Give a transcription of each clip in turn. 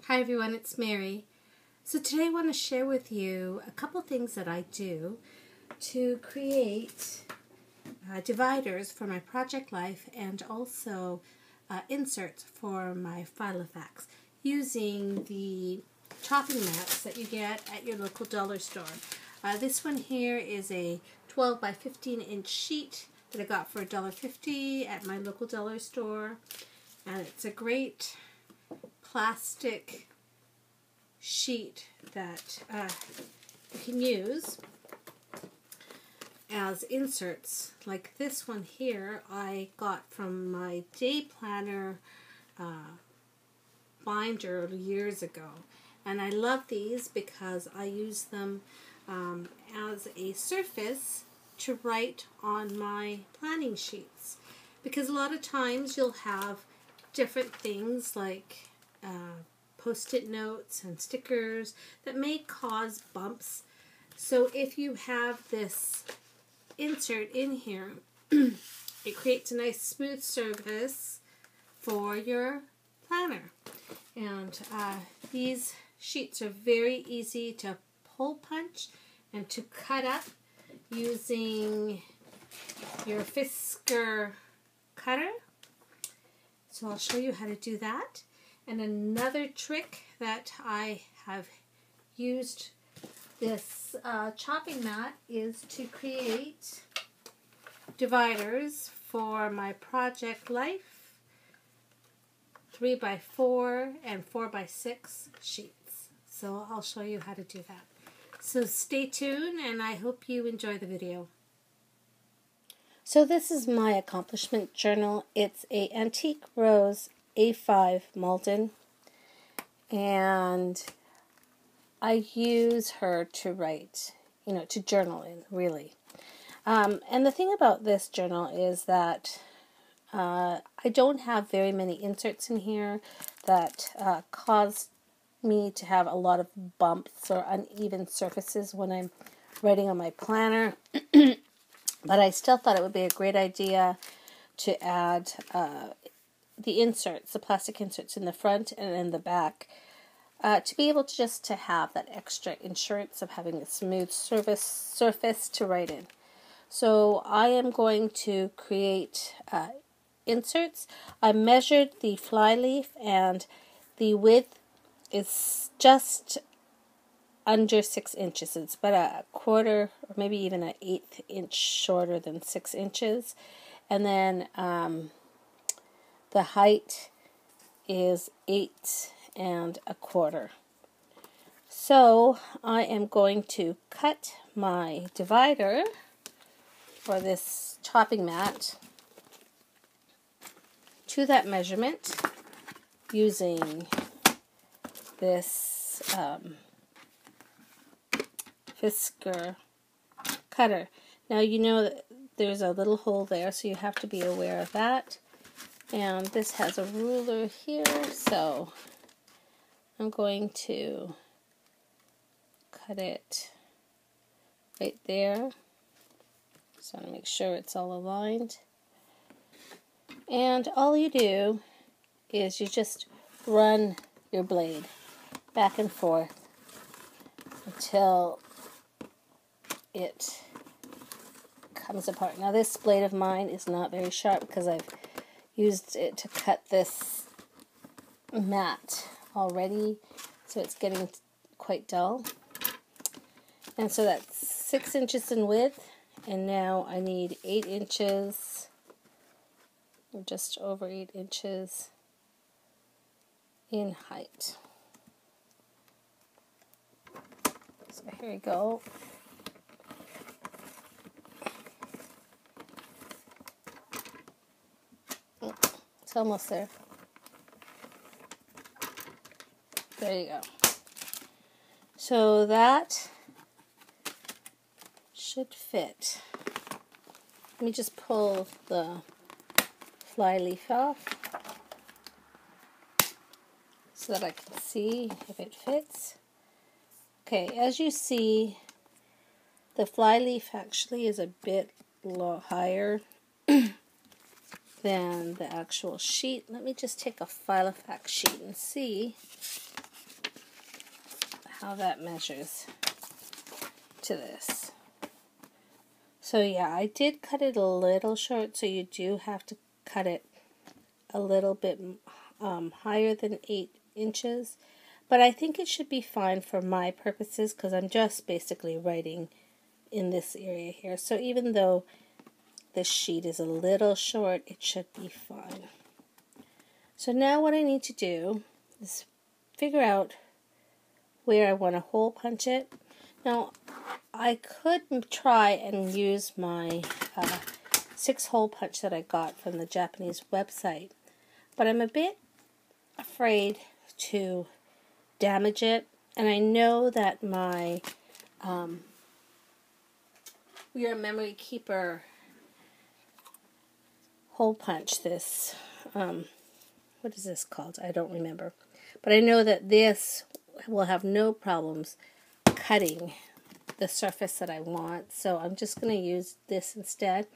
Hi everyone, it's Mary. So today I want to share with you a couple things that I do to create dividers for my project life and also inserts for my Filofax using the chopping mats that you get at your local dollar store. This one here is a 12 by 15 inch sheet that I got for $1.50 at my local dollar store, and it's a great plastic sheet that you can use as inserts. Like this one here I got from my day planner binder years ago, and I love these because I use them as a surface to write on my planning sheets, because a lot of times you'll have different things like post-it notes and stickers that may cause bumps. So if you have this insert in here, it creates a nice smooth surface for your planner. And these sheets are very easy to hole punch and to cut up using your Fisker cutter. So I'll show you how to do that. And another trick that I have used this chopping mat is to create dividers for my project life 3x4 and 4x6 sheets. So I'll show you how to do that. So stay tuned and I hope you enjoy the video. So this is my accomplishment journal. It's a antique rose A5 Malden, and I use her to write, to journal in, really. And the thing about this journal is that I don't have very many inserts in here that cause me to have a lot of bumps or uneven surfaces when I'm writing on my planner. But I still thought it would be a great idea to add the inserts, the plastic inserts in the front and in the back, to be able to just to have that extra insurance of having a smooth surface to write in. So I am going to create inserts. I measured the flyleaf and the width is just under 6 inches. It's about a quarter or maybe even an 1/8 inch shorter than 6 inches. And then the height is 8 1/4. So I am going to cut my divider for this chopping mat to that measurement using this Fisker cutter. Now you know that there's a little hole there, so you have to be aware of that. And this has a ruler here, so I'm going to cut it right there. So I want to make sure it's all aligned. And all you do is you just run your blade back and forth until it comes apart. Now this blade of mine is not very sharp because I've used it to cut this mat already, so it's getting quite dull. And so that's 6 inches in width, and now I need 8 inches, or just over 8 inches in height. So here we go. It's almost there. There you go. So that should fit. Let me just pull the flyleaf off so that I can see if it fits. Okay, as you see, the flyleaf actually is a bit higher than the actual sheet. Let me just take a Filofax sheet and see how that measures to this. So yeah, I did cut it a little short, so you do have to cut it a little bit higher than 8 inches. But I think it should be fine for my purposes because I'm just basically writing in this area here. So even though this sheet is a little short, it should be fine. So now what I need to do is figure out where I want to hole punch it. Now, I could try and use my 6-hole punch that I got from the Japanese website, but I'm a bit afraid to damage it, and I know that my Your Memory Keeper hole punch, this, what is this called? I don't remember, but I know that this will have no problems cutting the surface that I want, so I'm just going to use this instead,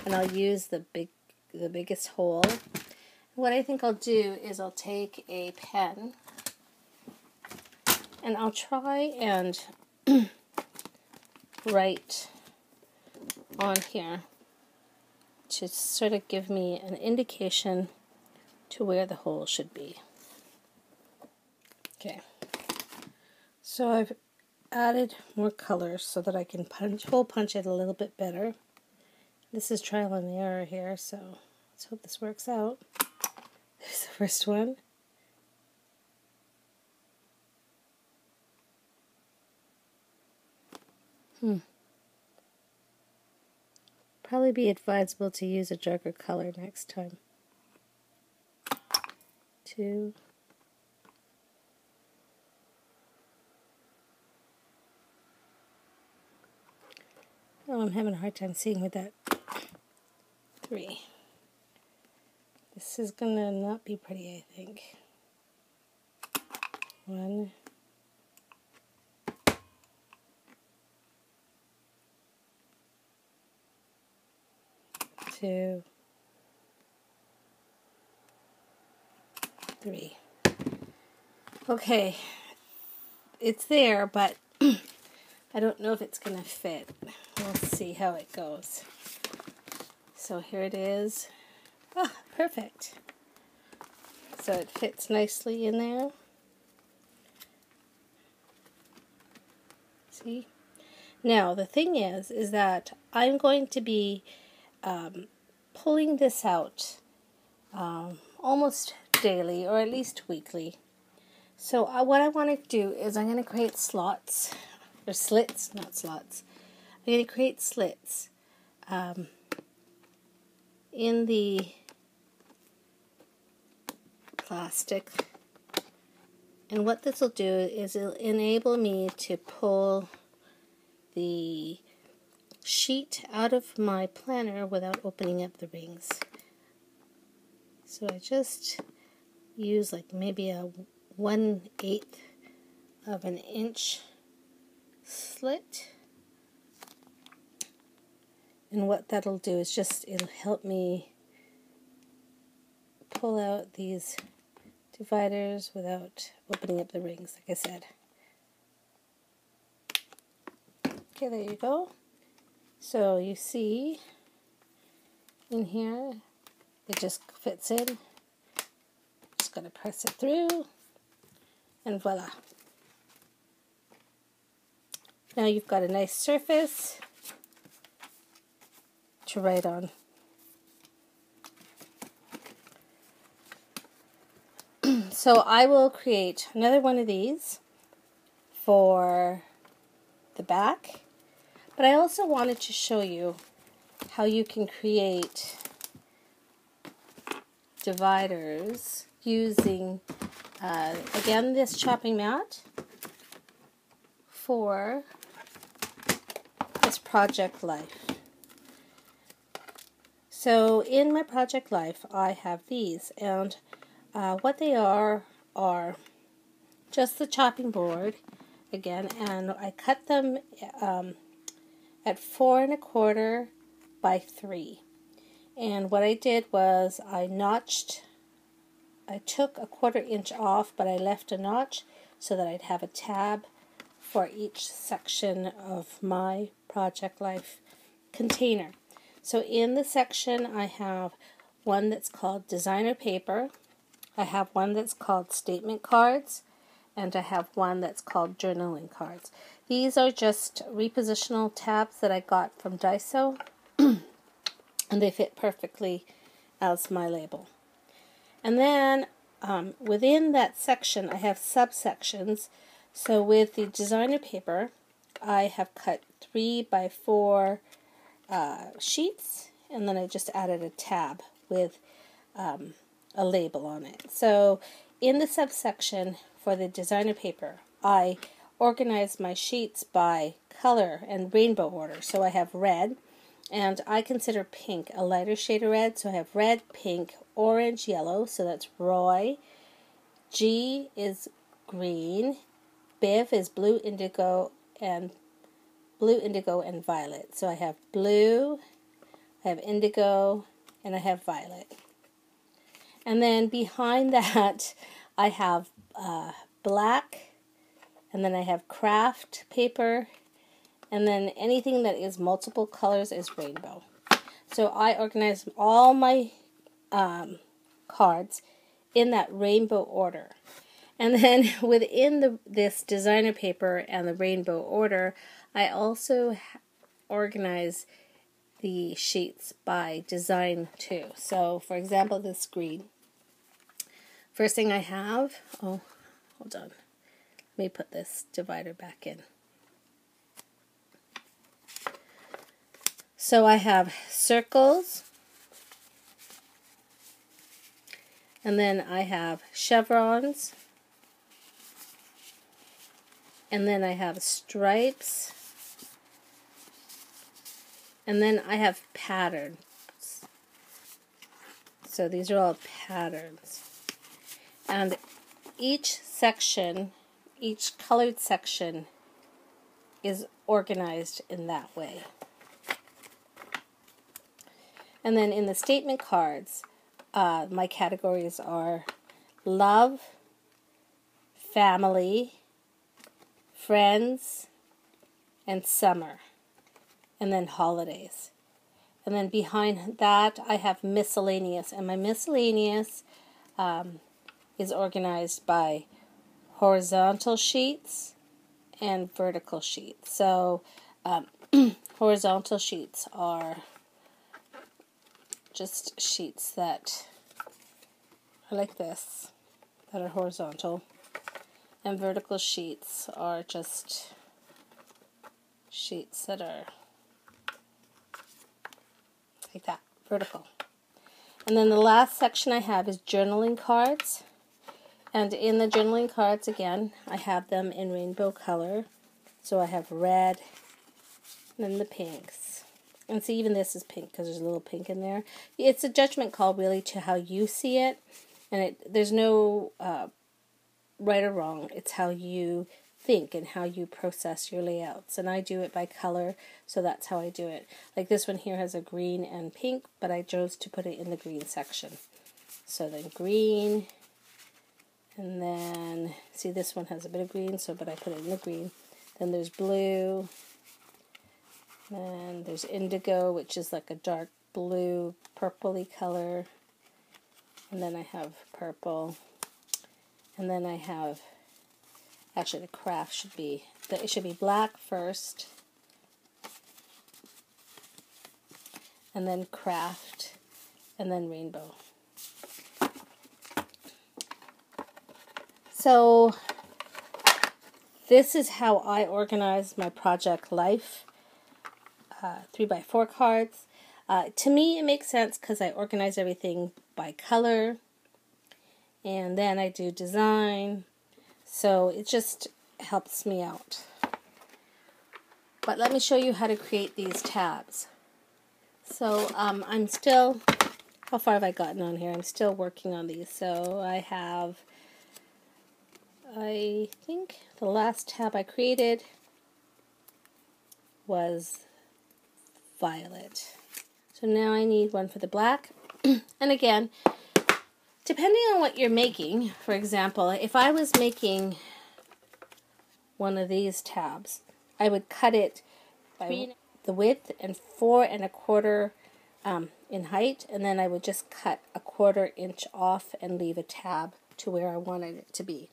and I'll use the biggest hole. What I think I'll do is I'll take a pen and I'll try and write on here to sort of give me an indication to where the hole should be. Okay, so I've added more colors so that I can hole punch it a little bit better. This is trial and error here, so let's hope this works out. There's the first one. Probably be advisable to use a darker color next time. 2. Oh, I'm having a hard time seeing with that. 3. This is gonna not be pretty, I think. 1. 2. 3. Okay, it's there, but I don't know if it's going to fit. We'll see how it goes. So here it is. Ah, perfect. So it fits nicely in there. See? Now, the thing is that I'm going to be pulling this out almost daily, or at least weekly. So what I want to do is I'm going to create slots, or slits, not slots. I'm going to create slits in the plastic. And what this will do is it'll enable me to pull the sheet out of my planner without opening up the rings. So I just use like maybe a 1/8 of an inch slit, and what that'll do is just it'll help me pull out these dividers without opening up the rings, like I said. Okay, there you go. So you see in here it just fits in. Just going to press it through, and voila. Now you've got a nice surface to write on. So I will create another one of these for the back, but I also wanted to show you how you can create dividers using, again, this chopping mat for this Project Life. So in my Project Life, I have these, and what they are just the chopping board, again, and I cut them at 4 1/4 by 3. And what I did was I took a 1/4 inch off, but I left a notch so that I'd have a tab for each section of my Project Life container. So in the section I have one that's called designer paper, I have one that's called statement cards, and I have one that's called journaling cards. These are just repositional tabs that I got from Daiso, and they fit perfectly as my label. And then within that section I have subsections. So with the designer paper I have cut 3x4 sheets, and then I just added a tab with a label on it. So in the subsection for the designer paper, I organize my sheets by color and rainbow order. So I have red, and I consider pink a lighter shade of red. So I have red, pink, orange, yellow. So that's Roy. G is green. Biv is blue, indigo, and violet. So I have blue, I have indigo, and I have violet. And then behind that, I have black, and then I have craft paper, and then anything that is multiple colors is rainbow. So I organize all my cards in that rainbow order. And then within this designer paper and the rainbow order, I also organize the sheets by design too. So for example, this green. First thing I have, hold on, let me put this divider back in. So I have circles, and then I have chevrons, and then I have stripes, and then I have patterns. So these are all patterns. And each section, each colored section is organized in that way. And then in the statement cards, my categories are love, family, friends, and summer, and then holidays. And then behind that I have miscellaneous, and my miscellaneous is organized by horizontal sheets and vertical sheets. So horizontal sheets are just sheets that are like this, that are horizontal. And vertical sheets are just sheets that are like that, vertical. And then the last section I have is journaling cards. And in the journaling cards, again, I have them in rainbow color. So I have red, and then the pinks. And see, even this is pink because there's a little pink in there. It's a judgment call, really, to how you see it. And there's no right or wrong. It's how you think and how you process your layouts. And I do it by color, so that's how I do it. Like this one here has a green and pink, but I chose to put it in the green section. So then green, and then, see, this one has a bit of green, but I put it in the green. Then there's blue, and there's indigo, which is like a dark blue, purpley color. And then I have purple. And then I have, actually the craft should be, it should be black first, and then craft, and then rainbow. So this is how I organize my Project Life 3x4 cards. To me it makes sense because I organize everything by color, and then I do design, so it just helps me out. But let me show you how to create these tabs. So I'm still, how far have I gotten on here? I'm still working on these. So I think the last tab I created was violet. So now I need one for the black. And again, depending on what you're making, for example, if I was making one of these tabs, I would cut it by the width and 4 1/4 in height, and then I would just cut a 1/4 inch off and leave a tab to where I wanted it to be.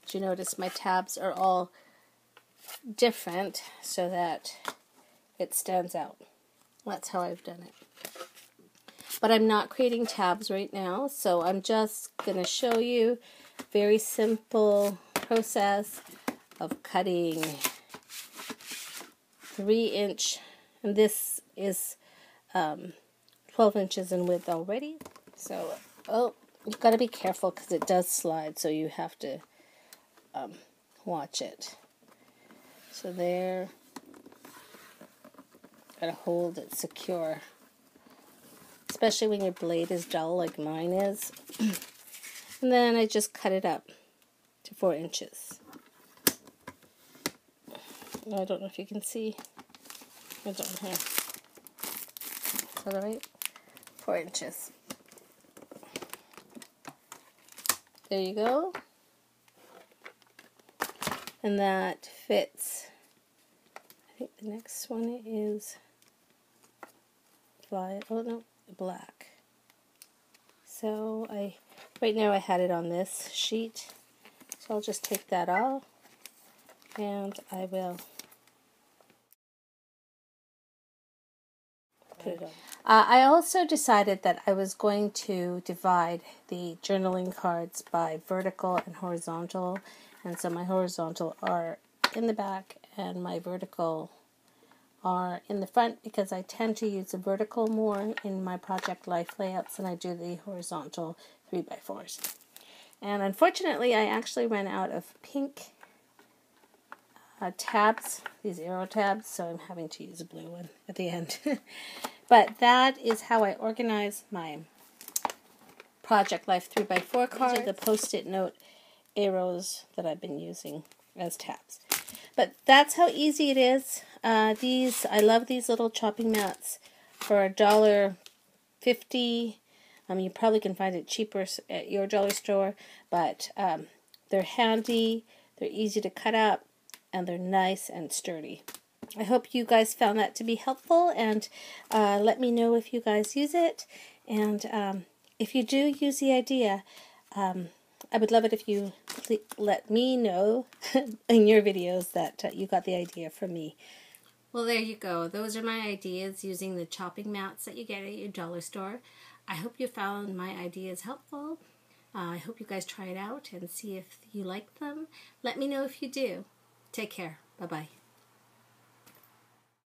But you notice my tabs are all different so that it stands out. That's how I've done it. But I'm not creating tabs right now, so I'm just going to show you a very simple process of cutting 3-inch, and this is 12 inches in width already. So, you've got to be careful because it does slide, so you have to watch it. So there, got to hold it secure, especially when your blade is dull like mine is. And then I just cut it up to 4 inches. I don't know if you can see. I don't know. Is that alright? 4 inches. There you go. And that fits. I think the next one is black. So right now I had it on this sheet. So I'll just take that off and I will put it on. I also decided that I was going to divide the journaling cards by vertical and horizontal, and so my horizontal are in the back and my vertical are in the front, because I tend to use the vertical more in my project life layouts than I do the horizontal 3x4s. And unfortunately I actually ran out of pink tabs, these arrow tabs, so I'm having to use a blue one at the end. But that is how I organize my Project Life 3x4 cards. These are the post-it note arrows that I've been using as tabs. But that's how easy it is. I love these little chopping mats for $1.50. You probably can find it cheaper at your dollar store, but they're handy, they're easy to cut up, and they're nice and sturdy. I hope you guys found that to be helpful, and let me know if you guys use it. And if you do use the idea, I would love it if you let me know in your videos that you got the idea from me. Well, there you go. Those are my ideas using the chopping mats that you get at your dollar store. I hope you found my ideas helpful. I hope you guys try it out and see if you like them. Let me know if you do. Take care. Bye-bye.